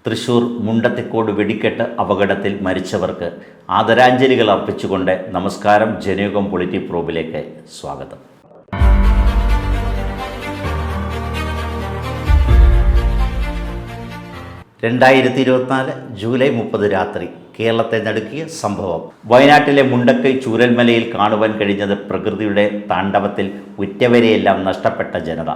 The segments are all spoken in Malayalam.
തൃശൂർ മുണ്ടത്തിക്കോട് വെടിക്കെട്ട് അപകടത്തിൽ മരിച്ചവർക്ക് ആദരാഞ്ജലികൾ അർപ്പിച്ചുകൊണ്ട് നമസ്കാരം ജനയുഗം പൊളിറ്റി പ്രോബിലേക്ക് സ്വാഗതം. ജൂലൈ 30 രാത്രി കേരളത്തെ നടുക്കിയ സംഭവം. വയനാട്ടിലെ മുണ്ടക്കൈ ചൂരൽമലയിൽ കാണുവാൻ കഴിഞ്ഞത് പ്രകൃതിയുടെ താണ്ഡവത്തിൽ ഉറ്റവരെയെല്ലാം നഷ്ടപ്പെട്ട ജനത.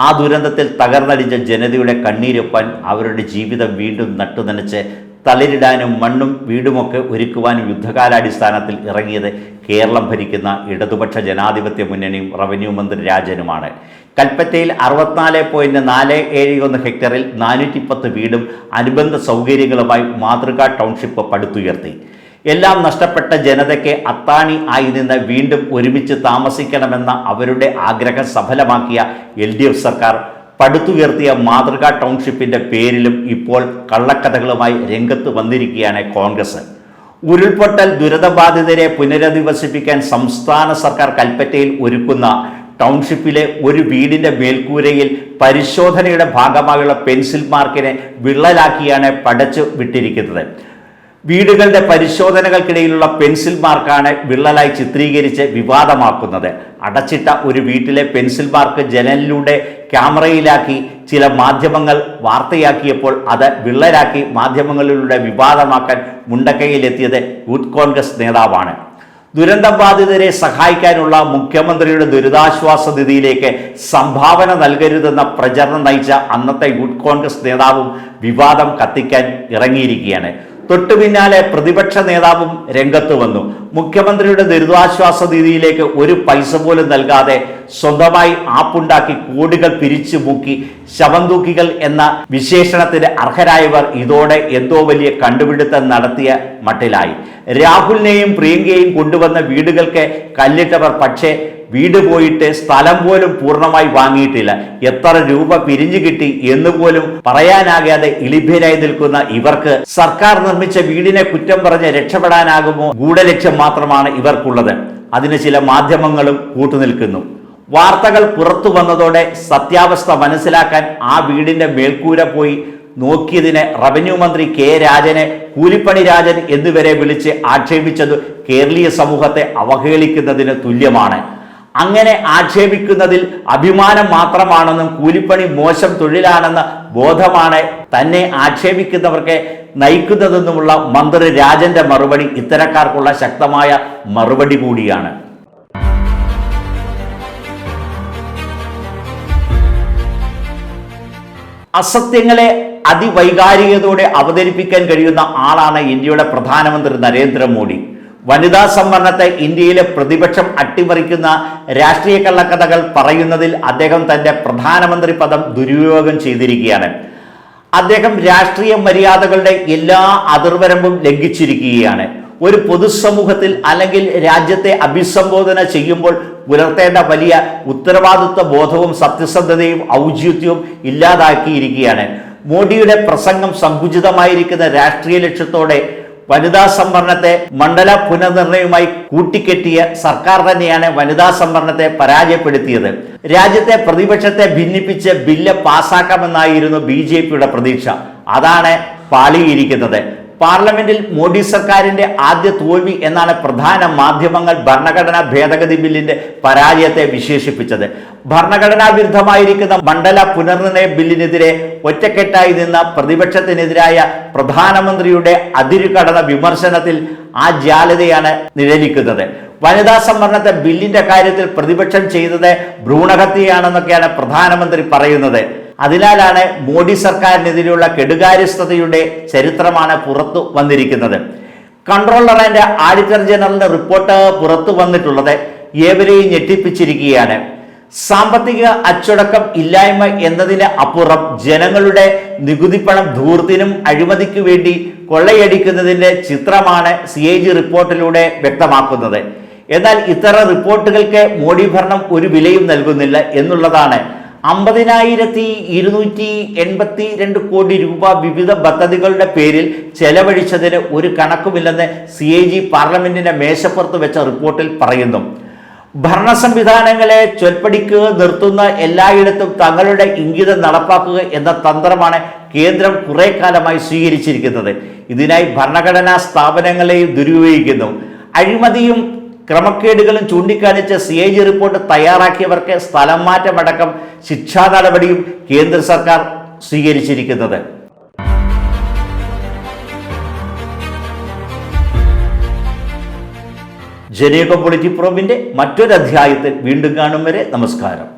ആ ദുരന്തത്തിൽ തകർന്നടിഞ്ഞ ജനതയുടെ കണ്ണീരൊപ്പാൻ അവരുടെ ജീവിതം വീണ്ടും നട്ടുനനച്ച് തളിരിടാനും മണ്ണും വീടുമൊക്കെ ഒരുക്കുവാനും യുദ്ധകാലാടിസ്ഥാനത്തിൽ ഇറങ്ങിയത് കേരളം ഭരിക്കുന്ന ഇടതുപക്ഷ ജനാധിപത്യ മുന്നണിയും റവന്യൂ മന്ത്രി രാജനുമാണ്. കൽപ്പറ്റയിൽ 64.471 ഹെക്ടറിൽ 410 വീടും അനുബന്ധ സൗകര്യങ്ങളുമായി മാതൃകാ ടൗൺഷിപ്പ് പടുത്തുയർത്തി. എല്ലാം നഷ്ടപ്പെട്ട ജനതയ്ക്ക് അത്താണി ആയി നിന്ന് വീണ്ടും ഒരുമിച്ച് താമസിക്കണമെന്ന അവരുടെ ആഗ്രഹം സഫലമാക്കിയ LDF സർക്കാർ പടുത്തുയർത്തിയ മാതൃകാ ടൗൺഷിപ്പിൻ്റെ പേരിലും ഇപ്പോൾ കള്ളക്കഥകളുമായി രംഗത്ത് വന്നിരിക്കുകയാണ് കോൺഗ്രസ്. ഉരുൾപൊട്ടൽ ദുരിതബാധിതരെ പുനരധിവസിപ്പിക്കാൻ സംസ്ഥാന സർക്കാർ കൽപ്പറ്റയിൽ ഒരുക്കുന്ന ടൗൺഷിപ്പിലെ ഒരു വീടിൻ്റെ മേൽക്കൂരയിൽ പരിശോധനയുടെ ഭാഗമായുള്ള പെൻസിൽ മാർക്കിനെ വിള്ളലാക്കിയാണ് പടച്ചു വിട്ടിരിക്കുന്നത്. വീടുകളുടെ പരിശോധനകൾക്കിടയിലുള്ള പെൻസിൽ മാർക്കാണ് വിള്ളലായി ചിത്രീകരിച്ച് വിവാദമാക്കുന്നത്. അടച്ചിട്ട ഒരു വീട്ടിലെ പെൻസിൽ മാർക്ക് ജനലിലൂടെ ക്യാമറയിലാക്കി ചില മാധ്യമങ്ങൾ വാർത്തയാക്കിയപ്പോൾ അത് വിള്ളലാക്കി മാധ്യമങ്ങളിലൂടെ വിവാദമാക്കാൻ മുണ്ടക്കൈയിലെത്തിയത് യൂത്ത് കോൺഗ്രസ് നേതാവാണ്. ദുരന്തബാധിതരെ സഹായിക്കാനുള്ള മുഖ്യമന്ത്രിയുടെ ദുരിതാശ്വാസ നിധിയിലേക്ക് സംഭാവന നൽകരുതെന്ന പ്രചരണം നയിച്ച അന്നത്തെ യൂത്ത് കോൺഗ്രസ് നേതാവും വിവാദം കത്തിക്കാൻ ഇറങ്ങിയിരിക്കുകയാണ്. തൊട്ടു പിന്നാലെ പ്രതിപക്ഷ നേതാവും രംഗത്ത് വന്നു. മുഖ്യമന്ത്രിയുടെ ദുരിതാശ്വാസ നിധിയിലേക്ക് ഒരു പൈസ പോലും നൽകാതെ സ്വന്തമായി ആപ്പുണ്ടാക്കി കോടികൾ പിരിച്ചു മുക്കി ശവന്തൂക്കികൾ എന്ന വിശേഷണത്തിന് അർഹരായവർ ഇതോടെ എന്തോ വലിയ കണ്ടുപിടുത്തം നടത്തിയ മട്ടിലായി. രാഹുലിനെയും പ്രിയങ്കയെയും കൊണ്ടുവന്ന വീടുകൾക്ക് കല്ലിട്ടവർ പക്ഷേ വീട് പോയിട്ട് സ്ഥലം പോലും പൂർണ്ണമായി വാങ്ങിയിട്ടില്ല. എത്ര രൂപ പിരിഞ്ഞു കിട്ടി എന്നുപോലും പറയാനാകാതെ ഇളിഭ്യരായി നിൽക്കുന്ന ഇവർക്ക് സർക്കാർ നിർമ്മിച്ച വീടിനെ കുറ്റം പറഞ്ഞ് രക്ഷപ്പെടാനാകുമോ? ഗൂഢലക്ഷ്യം മാത്രമാണ് ഇവർക്കുള്ളത്. അതിന് ചില മാധ്യമങ്ങളും കൂട്ടുനിൽക്കുന്നു. വാർത്തകൾ പുറത്തു വന്നതോടെ സത്യാവസ്ഥ മനസ്സിലാക്കാൻ ആ വീടിന്റെ മേൽക്കൂര പോയി നോക്കിയതിന് റവന്യൂ മന്ത്രി K. രാജനെ കൂലിപ്പണി രാജൻ എന്നിവരെ വിളിച്ച് ആക്ഷേപിച്ചത് കേരളീയ സമൂഹത്തെ അവഹേളിക്കുന്നതിന് തുല്യമാണ്. അങ്ങനെ ആക്ഷേപിക്കുന്നതിൽ അഭിമാനം മാത്രമാണെന്നും കൂലിപ്പണി മോശം തൊഴിലാണെന്ന ബോധമാണ് തന്നെ ആക്ഷേപിക്കുന്നവർക്ക് നയിക്കുന്നതെന്നുമുള്ള മന്ത്രി രാജന്റെ മറുപടി ഇത്തരക്കാർക്കുള്ള ശക്തമായ മറുപടി കൂടിയാണ്. അസത്യങ്ങളെ അതിവൈകാരികതയോടെ അവതരിപ്പിക്കാൻ കഴിയുന്ന ആളാണ് ഇന്ത്യയുടെ പ്രധാനമന്ത്രി നരേന്ദ്രമോദി. വനിതാ സംവരണത്തെ ഇന്ത്യയിലെ പ്രതിപക്ഷം അട്ടിമറിക്കുന്ന രാഷ്ട്രീയ കള്ളക്കഥകൾ പറയുന്നതിൽ അദ്ദേഹം തന്റെ പ്രധാനമന്ത്രി പദം ദുരുപയോഗം ചെയ്തിരിക്കുകയാണ്. അദ്ദേഹം രാഷ്ട്രീയ മര്യാദകളുടെ എല്ലാ അതിർവരമ്പും ലംഘിച്ചിരിക്കുകയാണ്. ഒരു പൊതുസമൂഹത്തിൽ അല്ലെങ്കിൽ രാജ്യത്തെ അഭിസംബോധന ചെയ്യുമ്പോൾ പുലർത്തേണ്ട വലിയ ഉത്തരവാദിത്വ ബോധവും സത്യസന്ധതയും ഔചിത്യവും ഇല്ലാതാക്കിയിരിക്കുകയാണ്. മോഡിയുടെ പ്രസംഗം സങ്കുചിതമായിരിക്കുന്ന രാഷ്ട്രീയ ലക്ഷ്യത്തോടെ വനിതാ സംവരണത്തെ മണ്ഡല പുനർനിർണയവുമായി കൂട്ടിക്കെട്ടിയ സർക്കാർ തന്നെയാണ് വനിതാ സംവരണത്തെ പരാജയപ്പെടുത്തിയത്. രാജ്യത്തെ പ്രതിപക്ഷത്തെ ഭിന്നിപ്പിച്ച് ബില്ല് പാസാക്കാമെന്നായിരുന്നു BJPയുടെ പ്രതീക്ഷ. അതാണ് പാളിയിരിക്കുന്നത്. പാർലമെന്റിൽ മോഡി സർക്കാരിന്റെ ആദ്യ തോൽവി എന്നാണ് പ്രധാന മാധ്യമങ്ങൾ ഭരണഘടനാ ഭേദഗതി ബില്ലിന്റെ പരാജയത്തെ വിശേഷിപ്പിച്ചത്. ഭരണഘടനാ വിരുദ്ധമായിരിക്കുന്ന മണ്ഡല പുനർനിർണയ ബില്ലിനെതിരെ ഒറ്റക്കെട്ടായി നിന്ന പ്രതിപക്ഷത്തിനെതിരായ പ്രധാനമന്ത്രിയുടെ അതിരുകടന്ന വിമർശനത്തിൽ ആ ജാലതയാണ് നിഴലിക്കുന്നത്. വനിതാ സംവരണത്തെ ബില്ലിന്റെ കാര്യത്തിൽ പ്രതിപക്ഷം ചെയ്തത് ഭ്രൂണഹത്യയാണെന്നൊക്കെയാണ് പ്രധാനമന്ത്രി പറയുന്നത്. അതിനാലാണ് മോഡി സർക്കാരിനെതിരെയുള്ള കെടുകാര്യസ്ഥതയുടെ ചരിത്രമാണ് പുറത്തു വന്നിരിക്കുന്നത്. കൺട്രോളർ ആൻഡ് ഓഡിറ്റർ ജനറലിന്റെ റിപ്പോർട്ട് പുറത്തു വന്നിട്ടുള്ളത് ഏവരെയും ഞെട്ടിപ്പിച്ചിരിക്കുകയാണ്. സാമ്പത്തിക അച്ചടക്കം ഇല്ലായ്മ എന്നതിന് അപ്പുറം ജനങ്ങളുടെ നികുതിപ്പണം ധൂർത്തിനും അഴിമതിക്കു വേണ്ടി കൊള്ളയടിക്കുന്നതിന്റെ ചിത്രമാണ് CAG റിപ്പോർട്ടിലൂടെ വ്യക്തമാക്കുന്നത്. എന്നാൽ ഇത്തരം റിപ്പോർട്ടുകൾക്ക് മോഡി ഭരണം ഒരു വിലയും നൽകുന്നില്ല എന്നുള്ളതാണ്. 50,282 കോടി രൂപ വിവിധ പദ്ധതികളുടെ പേരിൽ ചെലവഴിച്ചതിന് ഒരു കണക്കുമില്ലെന്ന് CAG പാർലമെന്റിന്റെ മേശപ്പുറത്ത് വെച്ച റിപ്പോർട്ടിൽ പറയുന്നു. ഭരണ സംവിധാനങ്ങളെ ചൊൽപ്പടിക്ക് നിർത്തുന്ന എല്ലായിടത്തും തങ്ങളുടെ ഇംഗിതം നടപ്പാക്കുക എന്ന തന്ത്രമാണ് കേന്ദ്രം കുറെ കാലമായി സ്വീകരിച്ചിരിക്കുന്നത്. ഇതിനായി ഭരണഘടനാ സ്ഥാപനങ്ങളെയും ദുരുപയോഗിക്കുന്നു. അഴിമതിയും ക്രമക്കേടുകളും ചൂണ്ടിക്കാണിച്ച് CAG റിപ്പോർട്ട് തയ്യാറാക്കിയവർക്ക് സ്ഥലം മാറ്റമടക്കം ശിക്ഷാ നടപടിയും കേന്ദ്ര സർക്കാർ സ്വീകരിച്ചിരിക്കുന്നത്. ജനയുഗം പൊളിറ്റിക് പ്രോബിന്റെ മറ്റൊരു അധ്യായത്തിൽ വീണ്ടും കാണും വരെ നമസ്കാരം.